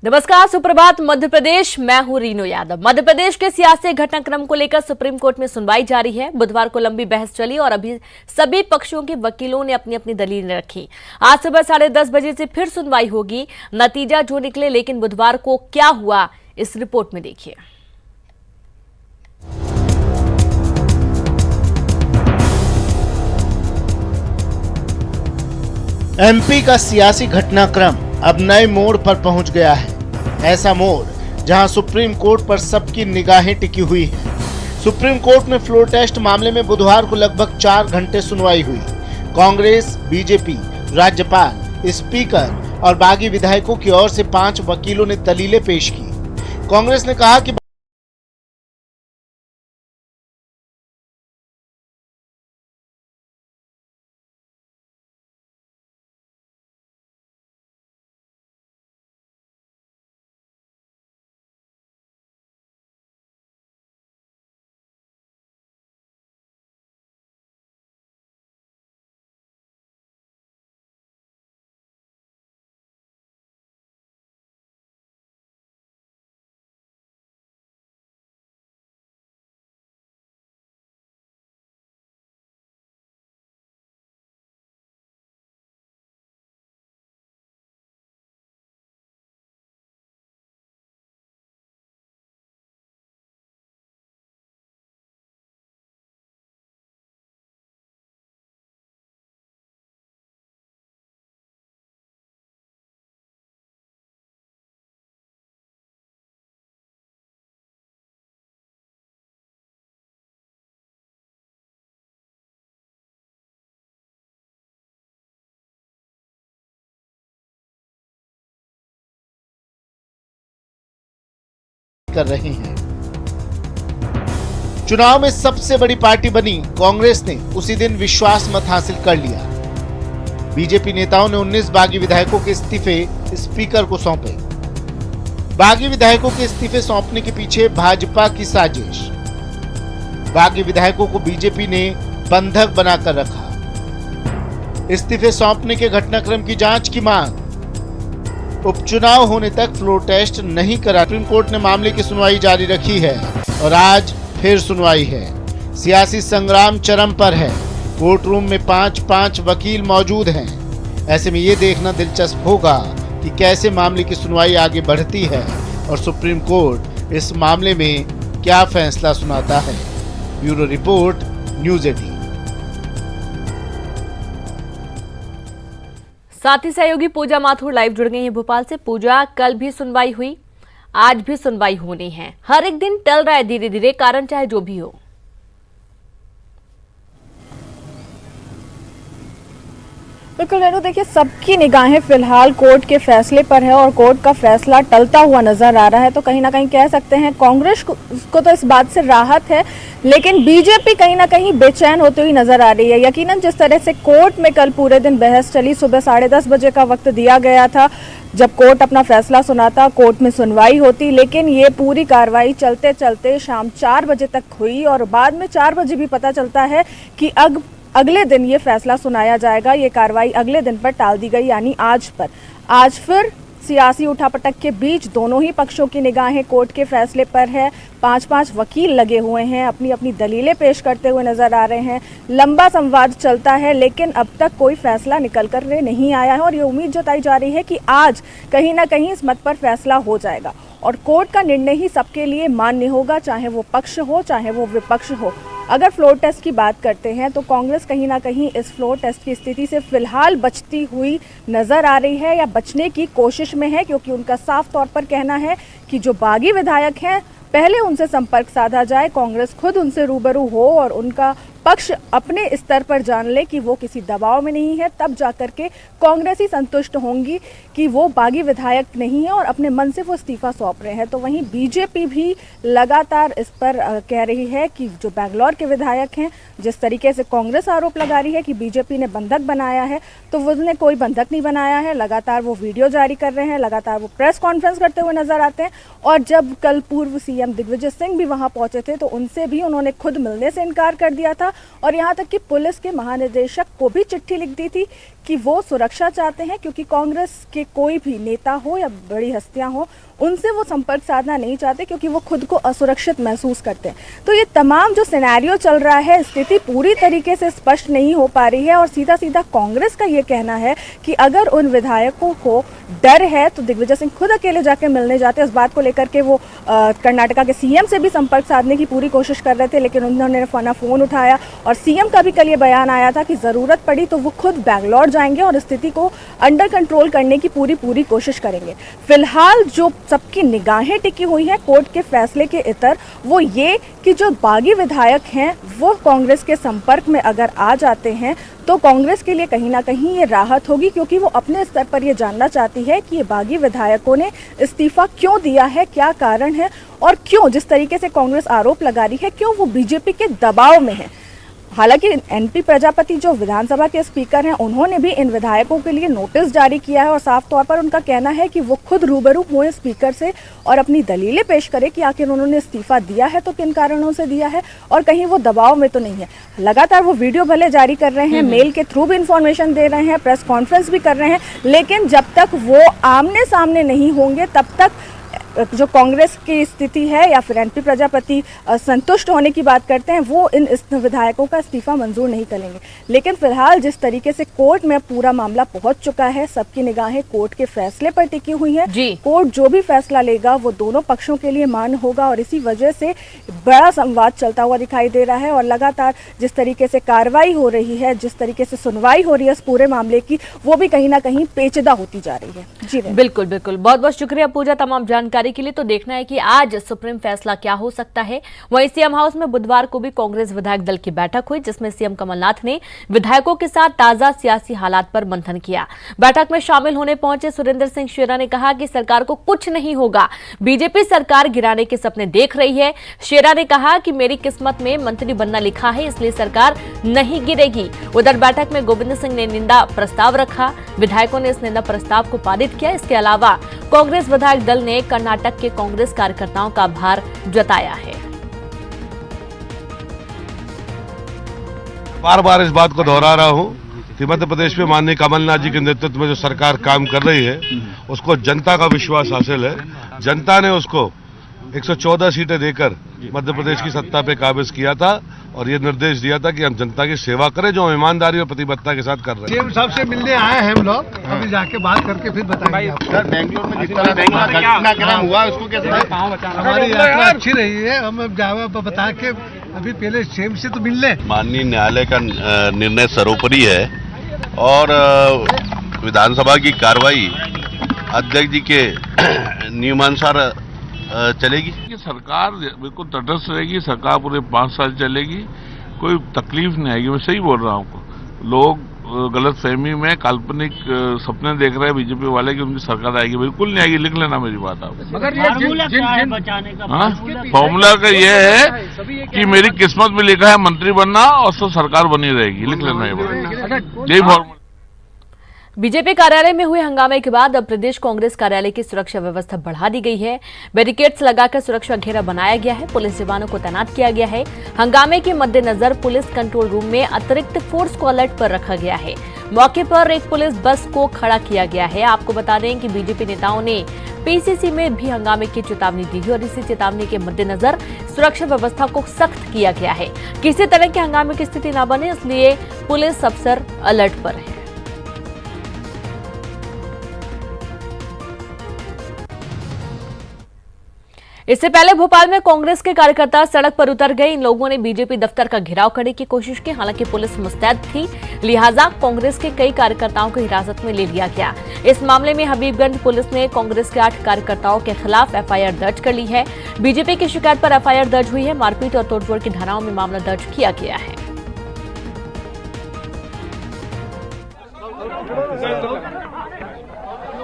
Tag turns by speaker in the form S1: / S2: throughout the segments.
S1: नमस्कार, सुप्रभात मध्य प्रदेश। मैं हूं रीनो यादव। मध्य प्रदेश के सियासी घटनाक्रम को लेकर सुप्रीम कोर्ट में सुनवाई जारी है। बुधवार को लंबी बहस चली और अभी सभी पक्षों के वकीलों ने अपनी अपनी दलीलें रखी। आज सुबह 10:30 बजे से फिर सुनवाई होगी। नतीजा जो निकले, लेकिन बुधवार को क्या हुआ इस रिपोर्ट में देखिए।
S2: एमपी का सियासी घटनाक्रम अब नए मोड़ पर पहुंच गया है। ऐसा मोड़ जहां सुप्रीम कोर्ट पर सबकी निगाहें टिकी हुई हैं। सुप्रीम कोर्ट में फ्लोर टेस्ट मामले में बुधवार को लगभग 4 घंटे सुनवाई हुई। कांग्रेस, बीजेपी, राज्यपाल, स्पीकर और बागी विधायकों की ओर से 5 वकीलों ने दलीलें पेश की। कांग्रेस ने कहा कि कर रहे हैं। चुनाव में सबसे बड़ी पार्टी बनी कांग्रेस ने उसी दिन विश्वास मत हासिल कर लिया। बीजेपी नेताओं ने 19 बागी विधायकों के इस्तीफे स्पीकर को सौंपे। बागी विधायकों के इस्तीफे सौंपने के पीछे भाजपा की साजिश। बागी विधायकों को बीजेपी ने बंधक बनाकर रखा। इस्तीफे सौंपने के घटनाक्रम की जांच की मांग। उपचुनाव होने तक फ्लोर टेस्ट नहीं करा। सुप्रीम कोर्ट ने मामले की सुनवाई जारी रखी है और आज फिर सुनवाई है। सियासी संग्राम चरम पर है। कोर्ट रूम में 5 वकील मौजूद हैं। ऐसे में ये देखना दिलचस्प होगा कि कैसे मामले की सुनवाई आगे बढ़ती है और सुप्रीम कोर्ट इस मामले में क्या फैसला सुनाता है। Bureau report, news 18।
S1: साथ ही सहयोगी पूजा माथुर लाइव जुड़ गई हैं भोपाल से। पूजा, कल भी सुनवाई हुई, आज भी सुनवाई होनी है। हर एक दिन टल रहा है धीरे धीरे, कारण चाहे जो भी हो।
S3: बिल्कुल रेणु, देखिए सबकी निगाहें फिलहाल कोर्ट के फैसले पर है और कोर्ट का फैसला टलता हुआ नजर आ रहा है। तो कहीं ना कहीं कह सकते हैं कांग्रेस को तो इस बात से राहत है, लेकिन बीजेपी कहीं ना कहीं बेचैन होती हुई नजर आ रही है। यकीनन जिस तरह से कोर्ट में कल पूरे दिन बहस चली, सुबह 10:30 बजे का वक्त दिया गया था जब कोर्ट अपना फैसला सुनाता, कोर्ट में सुनवाई होती, लेकिन ये पूरी कार्रवाई चलते चलते शाम 4 बजे तक हुई और बाद में 4 बजे भी पता चलता है कि अगले दिन ये फैसला सुनाया जाएगा। ये कार्रवाई अगले दिन पर टाल दी गई, यानी आज पर। आज फिर सियासी उठापटक के बीच दोनों ही पक्षों की निगाहें कोर्ट के फैसले पर है। 5 वकील लगे हुए हैं, अपनी अपनी दलीलें पेश करते हुए नजर आ रहे हैं। लंबा संवाद चलता है, लेकिन अब तक कोई फैसला निकल कर नहीं आया है और ये उम्मीद जताई जा रही है कि आज कहीं ना कहीं इस मत पर फैसला हो जाएगा और कोर्ट का निर्णय ही सबके लिए मान्य होगा, चाहे वो पक्ष हो चाहे वो विपक्ष हो। अगर फ्लोर टेस्ट की बात करते हैं तो कांग्रेस कहीं ना कहीं इस फ्लोर टेस्ट की स्थिति से फिलहाल बचती हुई नजर आ रही है या बचने की कोशिश में है, क्योंकि उनका साफ तौर पर कहना है कि जो बागी विधायक हैं पहले उनसे संपर्क साधा जाए, कांग्रेस खुद उनसे रूबरू हो और उनका पक्ष अपने स्तर पर जान ले कि वो किसी दबाव में नहीं है, तब जाकर के कांग्रेस ही संतुष्ट होंगी कि वो बागी विधायक नहीं है और अपने मन से वो इस्तीफा सौंप रहे हैं। तो वहीं बीजेपी भी लगातार इस पर कह रही है कि जो बैंगलोर के विधायक हैं, जिस तरीके से कांग्रेस आरोप लगा रही है कि बीजेपी ने बंधक बनाया है, तो उसने कोई बंधक नहीं बनाया है। लगातार वो वीडियो जारी कर रहे हैं, लगातार वो प्रेस कॉन्फ्रेंस करते हुए नजर आते हैं और जब कल पूर्व सीएम दिग्विजय सिंह भी वहां पहुंचे थे तो उनसे भी उन्होंने खुद मिलने से इनकार कर दिया था और यहाँ तक कि पुलिस के महानिदेशक को भी चिट्ठी लिख दी थी कि वो सुरक्षा चाहते हैं, क्योंकि कांग्रेस के कोई भी नेता हो या बड़ी हस्तियां हो, उनसे वो संपर्क साधना नहीं चाहते, क्योंकि वो खुद को असुरक्षित महसूस करते हैं। तो ये तमाम जो सिनेरियो चल रहा है, स्थिति पूरी तरीके से स्पष्ट नहीं हो पा रही है और सीधा सीधा कांग्रेस का ये कहना है कि अगर उन विधायकों को डर है तो दिग्विजय सिंह खुद अकेले जाके मिलने जाते। इस बात को लेकर के वो कर्नाटका के सीएम से भी संपर्क साधने की पूरी कोशिश कर रहे थे, लेकिन उन्होंने ना फोन उठाया। और सीएम का भी कल ये बयान आया था कि ज़रूरत पड़ी तो वो खुद बैंगलोर जाएंगे और स्थिति को अंडर कंट्रोल करने की पूरी कोशिश करेंगे। फिलहाल जो सबकी निगाहें टिकी हुई हैं कोर्ट के फैसले के इतर, वो ये कि जो बागी विधायक हैं वो कांग्रेस के संपर्क में अगर आ जाते हैं तो कांग्रेस के लिए कहीं ना कहीं ये राहत होगी, क्योंकि वो अपने स्तर पर ये जानना चाहती है कि ये बागी विधायकों ने इस्तीफा क्यों दिया है, क्या कारण है और क्यों, जिस तरीके से कांग्रेस आरोप लगा रही है, क्यों वो बीजेपी के दबाव में है। हालांकि एनपी प्रजापति जो विधानसभा के स्पीकर हैं, उन्होंने भी इन विधायकों के लिए नोटिस जारी किया है और साफ तौर पर उनका कहना है कि वो खुद रूबरू हुए स्पीकर से और अपनी दलीलें पेश करें कि आखिर उन्होंने इस्तीफा दिया है तो किन कारणों से दिया है और कहीं वो दबाव में तो नहीं है। लगातार वो वीडियो भले जारी कर रहे हैं, मेल के थ्रू भी इंफॉर्मेशन दे रहे हैं, प्रेस कॉन्फ्रेंस भी कर रहे हैं, लेकिन जब तक वो आमने सामने नहीं होंगे तब तक जो कांग्रेस की स्थिति है या फिर एनपी प्रजापति संतुष्ट होने की बात करते हैं, वो इन विधायकों का इस्तीफा मंजूर नहीं करेंगे। लेकिन फिलहाल जिस तरीके से कोर्ट में पूरा मामला पहुंच चुका है, सबकी निगाहें कोर्ट के फैसले पर टिकी हुई हैं। कोर्ट जो भी फैसला लेगा वो दोनों पक्षों के लिए मान्य होगा और इसी वजह से बड़ा संवाद चलता हुआ दिखाई दे रहा है। और लगातार जिस तरीके से कार्रवाई हो रही है, जिस तरीके से सुनवाई हो रही है इस पूरे मामले की, वो भी कहीं ना कहीं पेचीदा होती जा रही है। जी
S1: बिल्कुल बिल्कुल, बहुत बहुत शुक्रिया पूजा तमाम जानकारी के लिए। तो देखना है कि आज सुप्रीम फैसला क्या हो सकता है। वहीं सीएम हाउस में बुधवार को भी कांग्रेस विधायक दल की बैठक हुई, जिसमें सीएम कमलनाथ ने विधायकों के साथ ताजा सियासी हालात पर मंथन किया। बैठक में शामिल होने पहुंचे सुरेंद्र सिंह शेरा ने कहा कि सरकार को कुछ नहीं होगा, बीजेपी सरकार गिराने के सपने देख रही है। शेरा ने कहा कि मेरी किस्मत में मंत्री बनना लिखा है, इसलिए सरकार नहीं गिरेगी। उधर बैठक में गोविंद सिंह ने निंदा प्रस्ताव रखा, विधायकों ने इस निंदा प्रस्ताव को पारित किया। इसके अलावा कांग्रेस विधायक दल ने कर्नाटक के कांग्रेस कार्यकर्ताओं का आभार जताया है।
S4: बार बार इस बात को दोहरा रहा हूं कि मध्य प्रदेश में माननीय कमलनाथ जी के नेतृत्व में जो सरकार काम कर रही है उसको जनता का विश्वास हासिल है। जनता ने उसको 114 सीटें देकर मध्य प्रदेश की सत्ता पे काबिज किया था और ये निर्देश दिया था कि हम जनता की सेवा करें, जो ईमानदारी और प्रतिबद्धता के साथ कर रहे हैं।
S5: सीएम साहब से मिलने आए हैं हम लोग, अभी जाके बात करके फिर बताएंगे।
S2: सर, बेंगलोर में जिस तरह घटनाक्रम हुआ उसको कैसे
S5: हमारी यात्रा अच्छी रही है, हम जवाब बता के अभी पहले सीएम से तो मिल लें।
S6: माननीय न्यायालय का निर्णय सर्वोपरि है और विधानसभा की कार्रवाई अध्यक्ष जी के नियमानुसार चलेगी।
S7: सरकार बिल्कुल तटस्थ रहेगी, सरकार पूरे 5 साल चलेगी, कोई तकलीफ नहीं आएगी। मैं सही बोल रहा हूँ। लोग गलत फहमी में काल्पनिक सपने देख रहे हैं बीजेपी वाले कि उनकी सरकार आएगी, बिल्कुल नहीं आएगी। लिख लेना मेरी बात आप। फॉर्मूला का ये है कि मेरी किस्मत में लिखा है मंत्री बनना और तो सरकार बनी रहेगी, लिख लेना ये बात। यही फॉर्मूला।
S1: बीजेपी कार्यालय में हुए हंगामे के बाद अब प्रदेश कांग्रेस कार्यालय की सुरक्षा व्यवस्था बढ़ा दी गई है। बैरिकेड्स लगाकर सुरक्षा घेरा बनाया गया है, पुलिस जवानों को तैनात किया गया है। हंगामे के मद्देनजर पुलिस कंट्रोल रूम में अतिरिक्त फोर्स को अलर्ट पर रखा गया है। मौके पर एक पुलिस बस को खड़ा किया गया है। आपको बता दें कि बीजेपी नेताओं ने पीसीसी में भी हंगामे की चेतावनी दी है और इसी चेतावनी के मद्देनजर सुरक्षा व्यवस्था को सख्त किया गया है। किसी तरह के हंगामे की स्थिति न बने, इसलिए पुलिस अफसर अलर्ट पर है। इससे पहले भोपाल में कांग्रेस के कार्यकर्ता सड़क पर उतर गए। इन लोगों ने बीजेपी दफ्तर का घेराव करने की कोशिश की, हालांकि पुलिस मुस्तैद थी, लिहाजा कांग्रेस के कई कार्यकर्ताओं को हिरासत में ले लिया गया। इस मामले में हबीबगंज पुलिस ने कांग्रेस के 8 कार्यकर्ताओं के खिलाफ एफआईआर दर्ज कर ली है। बीजेपी की शिकायत पर एफआईआर दर्ज हुई है। मारपीट और तोड़फोड़ की धाराओं में मामला दर्ज किया गया है।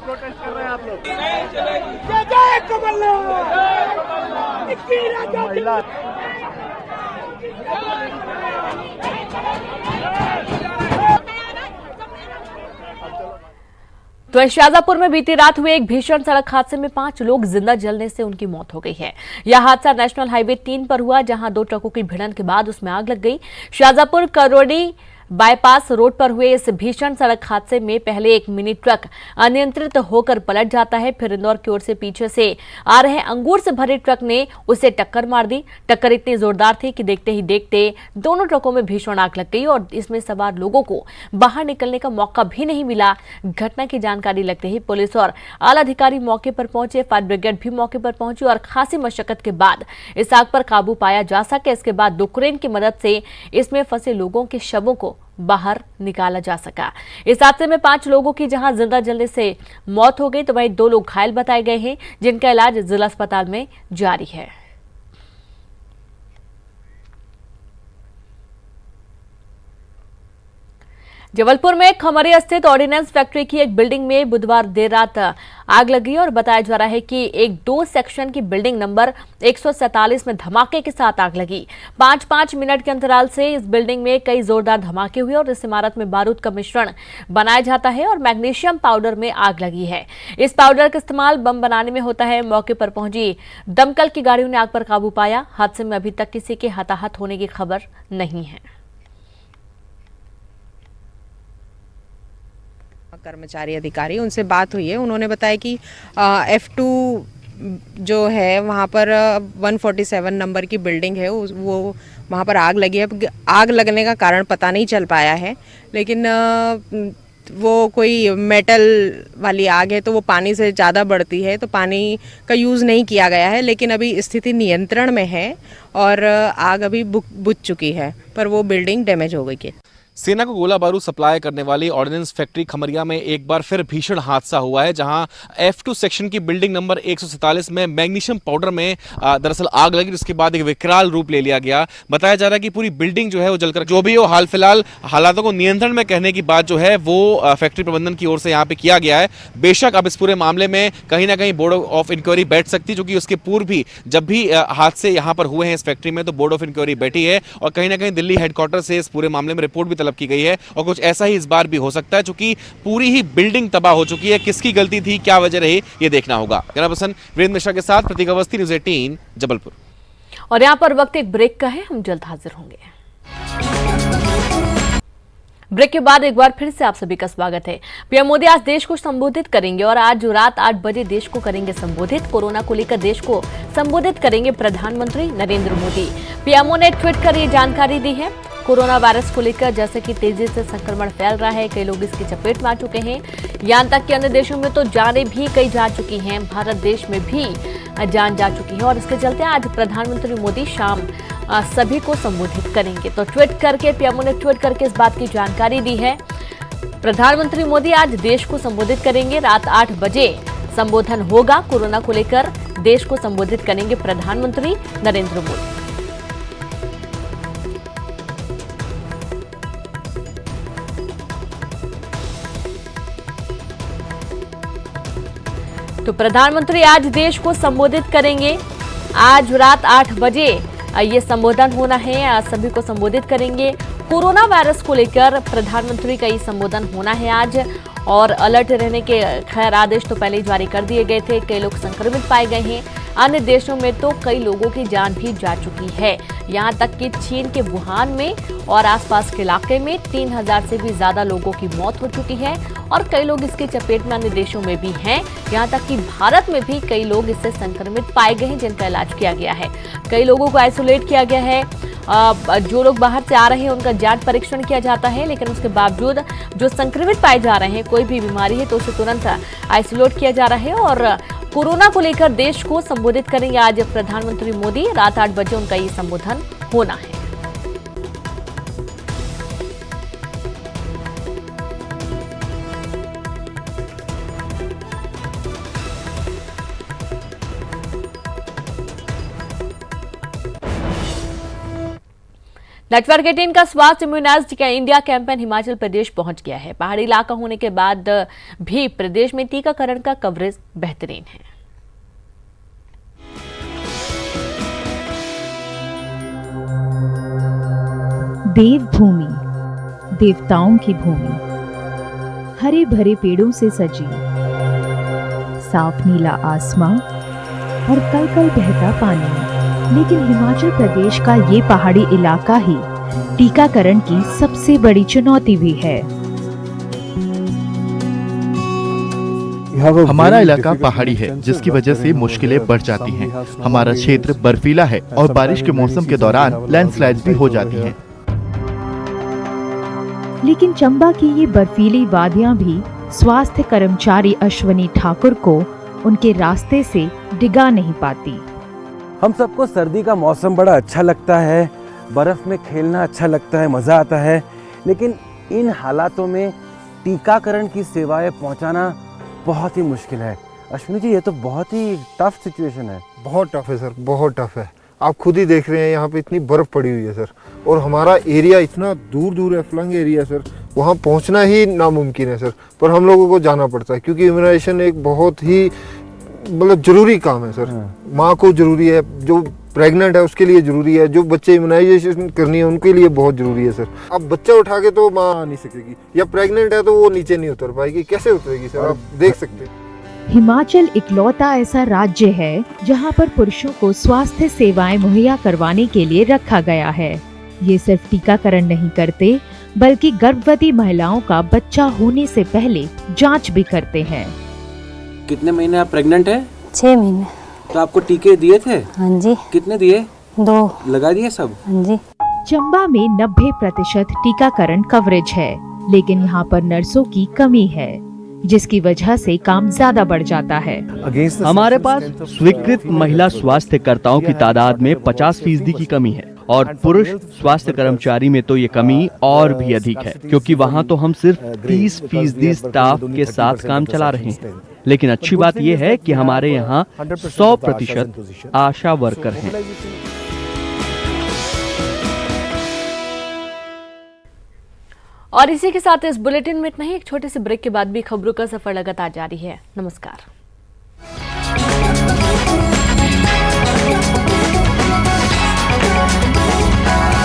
S5: प्रोटेस्ट कर रहे हैं आप लोग।
S1: तो शाजापुर में बीती रात हुए एक भीषण सड़क हादसे में 5 लोग जिंदा जलने से उनकी मौत हो गई है। यह हादसा नेशनल हाईवे 3 पर हुआ, जहां 2 ट्रकों की भिड़ंत के बाद उसमें आग लग गई। शाजापुर करोड़ी बाईपास रोड पर हुए इस भीषण सड़क हादसे में पहले एक मिनी ट्रक अनियंत्रित होकर पलट जाता है, फिर इंदौर की ओर से पीछे से आ रहे अंगूर से भरे ट्रक ने उसे टक्कर मार दी। टक्कर इतनी जोरदार थी कि देखते ही देखते दोनों ट्रकों में भीषण आग लग गई और इसमें सवार लोगों को बाहर निकलने का मौका भी नहीं मिला। घटना की जानकारी लगते ही पुलिस और आला अधिकारी मौके पर पहुंचे, फायर ब्रिगेड भी मौके पर पहुंची और खासी मशक्कत के बाद इस आग पर काबू पाया जा सके। इसके बाद दो क्रेन की मदद से इसमें फंसे लोगों के शवों को बाहर निकाला जा सका। इस हादसे में 5 लोगों की जहां जिंदा जलने से मौत हो गई तो वहीं 2 लोग घायल बताए गए हैं, जिनका इलाज जिला अस्पताल में जारी है। जबलपुर में खमरिया स्थित ऑर्डिनेंस फैक्ट्री की एक बिल्डिंग में बुधवार देर रात आग लगी और बताया जा रहा है कि एक 2 सेक्शन की बिल्डिंग नंबर 147 में धमाके के साथ आग लगी। 5-5 मिनट के अंतराल से इस बिल्डिंग में कई जोरदार धमाके हुए और इस इमारत में बारूद का मिश्रण बनाया जाता है और मैग्नीशियम पाउडर में आग लगी है। इस पाउडर का इस्तेमाल बम बनाने में होता है। मौके पर पहुंची दमकल की गाड़ियों ने आग पर काबू पाया। हादसे में अभी तक किसी के हताहत होने की खबर नहीं है।
S8: कर्मचारी अधिकारी उनसे बात हुई है, उन्होंने बताया कि F2 जो है वहाँ पर 147 नंबर की बिल्डिंग है, वो वहाँ पर आग लगी है। आग लगने का कारण पता नहीं चल पाया है, लेकिन वो कोई मेटल वाली आग है तो वो पानी से ज़्यादा बढ़ती है, तो पानी का यूज़ नहीं किया गया है। लेकिन अभी स्थिति नियंत्रण में है और आग अभी बुझ चुकी है, पर वो बिल्डिंग डैमेज हो गई है।
S9: सेना को गोला बारूद सप्लाई करने वाली ऑर्डिनेंस फैक्ट्री खमरिया में एक बार फिर भीषण हादसा हुआ है, जहां F2 सेक्शन की बिल्डिंग नंबर 147 में मैग्नीशियम पाउडर में दरअसल आग लगी, जिसके बाद एक विकराल रूप ले लिया गया। बताया जा रहा है कि पूरी बिल्डिंग जो है वो जलकर, जो भी हो हाल फिलहाल हालातों को नियंत्रण में कहने की बात जो है वो फैक्ट्री प्रबंधन की ओर से यहाँ पे किया गया है। बेशक अब इस पूरे मामले में कहीं ना कहीं बोर्ड ऑफ इंक्वायरी बैठ सकती है, क्योंकि उसके पूर्व भी जब भी हादसे यहाँ पर हुए हैं इस फैक्ट्री में तो बोर्ड ऑफ इंक्वायरी बैठी है और कहीं ना कहीं दिल्ली हेडक्वार्टर से इस पूरे मामले में रिपोर्ट भी तलब की गई है। और कुछ ऐसा ही इस बार भी हो सकता है, क्योंकि पूरी ही बिल्डिंग तबाह हो चुकी है। किसकी गलती थी, क्या वजह रही, ये देखना होगा। कैमरा पर्सन वीरेंद्र मिश्रा के साथ प्रतीक अवस्थी, न्यूज़ 18 जबलपुर।
S1: और यहाँ पर वक्त एक ब्रेक का है, हम जल्द हाजिर होंगे। ब्रेक के बाद एक बार फिर से आप सभी का स्वागत है। पीएम मोदी आज देश को संबोधित करेंगे और आज रात 8 बजे देश को करेंगे संबोधित। कोरोना को लेकर देश को संबोधित करेंगे प्रधानमंत्री नरेंद्र मोदी। पीएमओ ने ट्वीट कर ये जानकारी दी है। कोरोना वायरस को लेकर जैसे कि तेजी से संक्रमण फैल रहा है, कई लोग इसकी चपेट में आ चुके हैं। यहाँ तक कि अन्य देशों में तो जानें भी कई जा चुकी हैं, भारत देश में भी जान जा चुकी है और इसके चलते आज प्रधानमंत्री मोदी शाम सभी को संबोधित करेंगे। तो ट्वीट करके पीएमओ ने ट्वीट करके इस बात की जानकारी दी है। प्रधानमंत्री मोदी आज देश को संबोधित करेंगे, रात 8 बजे संबोधन होगा। कोरोना को लेकर देश को संबोधित करेंगे प्रधानमंत्री नरेंद्र मोदी। तो प्रधानमंत्री आज देश को संबोधित करेंगे। आज रात 8 बजे ये संबोधन होना है, सभी को संबोधित करेंगे। कोरोना वायरस को लेकर प्रधानमंत्री का ये संबोधन होना है आज और अलर्ट रहने के खैर आदेश तो पहले ही जारी कर दिए गए थे। कई लोग संक्रमित पाए गए हैं। अन्य देशों में तो कई लोगों की जान भी जा चुकी है। यहाँ तक कि चीन के वुहान में और आसपास के इलाके में 3000 से भी ज्यादा लोगों की मौत हो चुकी है और कई लोग इसके चपेट में अन्य देशों में भी हैं। यहाँ तक कि भारत में भी कई लोग इससे संक्रमित पाए गए हैं, जिनका इलाज किया गया है। कई लोगों को आइसोलेट किया गया है। जो लोग बाहर से आ रहे हैं उनका जांच परीक्षण किया जाता है, लेकिन उसके बावजूद जो संक्रमित पाए जा रहे हैं, कोई भी बीमारी है तो उसे तुरंत आइसोलेट किया जा रहा है। और कोरोना को लेकर देश को संबोधित करेंगे आज प्रधानमंत्री मोदी। रात 8 बजे उनका ये संबोधन होना है। नेटवर्क 18 का स्वास्थ्य immunised India campaign Himachal Pradesh पहुंच गया है। पहाड़ी इलाका होने के बाद भी प्रदेश में टीकाकरण का कवरेज बेहतरीन है।
S10: देवभूमि, देवताओं की भूमि, हरे भरे पेड़ों से सजी, साफ नीला आसमां और कल कल बहता पानी। लेकिन हिमाचल प्रदेश का ये पहाड़ी इलाका ही टीकाकरण की सबसे बड़ी चुनौती भी है।
S11: हमारा इलाका पहाड़ी है, जिसकी वजह से मुश्किलें बढ़ जाती हैं। हमारा क्षेत्र बर्फीला है और बारिश के मौसम के दौरान लैंडस्लाइड्स भी हो जाती हैं।
S10: लेकिन चंबा की ये बर्फीली वादियां भी स्वास्थ्य कर्मचारी अश्वनी ठाकुर को उनके रास्ते से डिगा नहीं पाती।
S12: हम सबको सर्दी का मौसम बड़ा अच्छा लगता है, बर्फ में खेलना अच्छा लगता है, मज़ा आता है, लेकिन इन हालातों में टीकाकरण की सेवाएं पहुंचाना बहुत ही मुश्किल है। अश्विनी जी, ये तो बहुत ही टफ सिचुएशन है।
S13: बहुत टफ है सर, बहुत टफ है। आप खुद ही देख रहे हैं, यहाँ पे इतनी बर्फ पड़ी हुई है सर, और हमारा एरिया इतना दूर दूर है, फ्लंग एरिया सर, वहाँ पहुँचना ही नामुमकिन है सर, पर हम लोगों को जाना पड़ता है क्योंकि इम्यूनाइजेशन एक बहुत ही मतलब जरूरी काम है सर। माँ को जरूरी है, जो प्रेग्नेंट है उसके लिए जरूरी है, जो बच्चे इम्यूनाइजेशन करनी है उनके लिए बहुत जरूरी है सर। अब बच्चा उठा के तो माँ आ नहीं सकेगी, या प्रेग्नेंट है तो वो नीचे नहीं उतर पाएगी, कैसे उतरेगी सर, आप देख सकते हैं।
S10: हिमाचल इकलौता ऐसा राज्य है जहां पर पुरुषों को स्वास्थ्य सेवाएं मुहैया करवाने के लिए रखा गया है। ये सिर्फ टीकाकरण नहीं करते, बल्कि गर्भवती महिलाओं का बच्चा होने से पहले जांच भी करते हैं।
S12: कितने महीने आप प्रेग्नेंट है?
S14: 6 महीने।
S12: तो आपको टीके दिए थे?
S14: हाँ जी।
S12: कितने दिए?
S14: 2
S12: लगा दिए सब?
S14: हाँ जी।
S10: चंबा में 90% टीकाकरण कवरेज है, लेकिन यहाँ पर नर्सों की कमी है, जिसकी वजह से काम ज्यादा बढ़ जाता है।
S15: हमारे पास स्वीकृत महिला स्वास्थ्यकर्ताओं की तादाद में 50% की कमी है, और पुरुष स्वास्थ्य कर्मचारी में तो ये कमी और भी अधिक है, क्योंकि वहाँ तो हम सिर्फ 30% स्टाफ के साथ काम चला रहे हैं। लेकिन अच्छी बात यह है कि हमारे यहाँ 100% आशा वर्कर हैं।
S1: और इसी के साथ इस बुलेटिन में इतना ही। एक छोटे से ब्रेक के बाद भी खबरों का सफर लगातार जारी है। नमस्कार।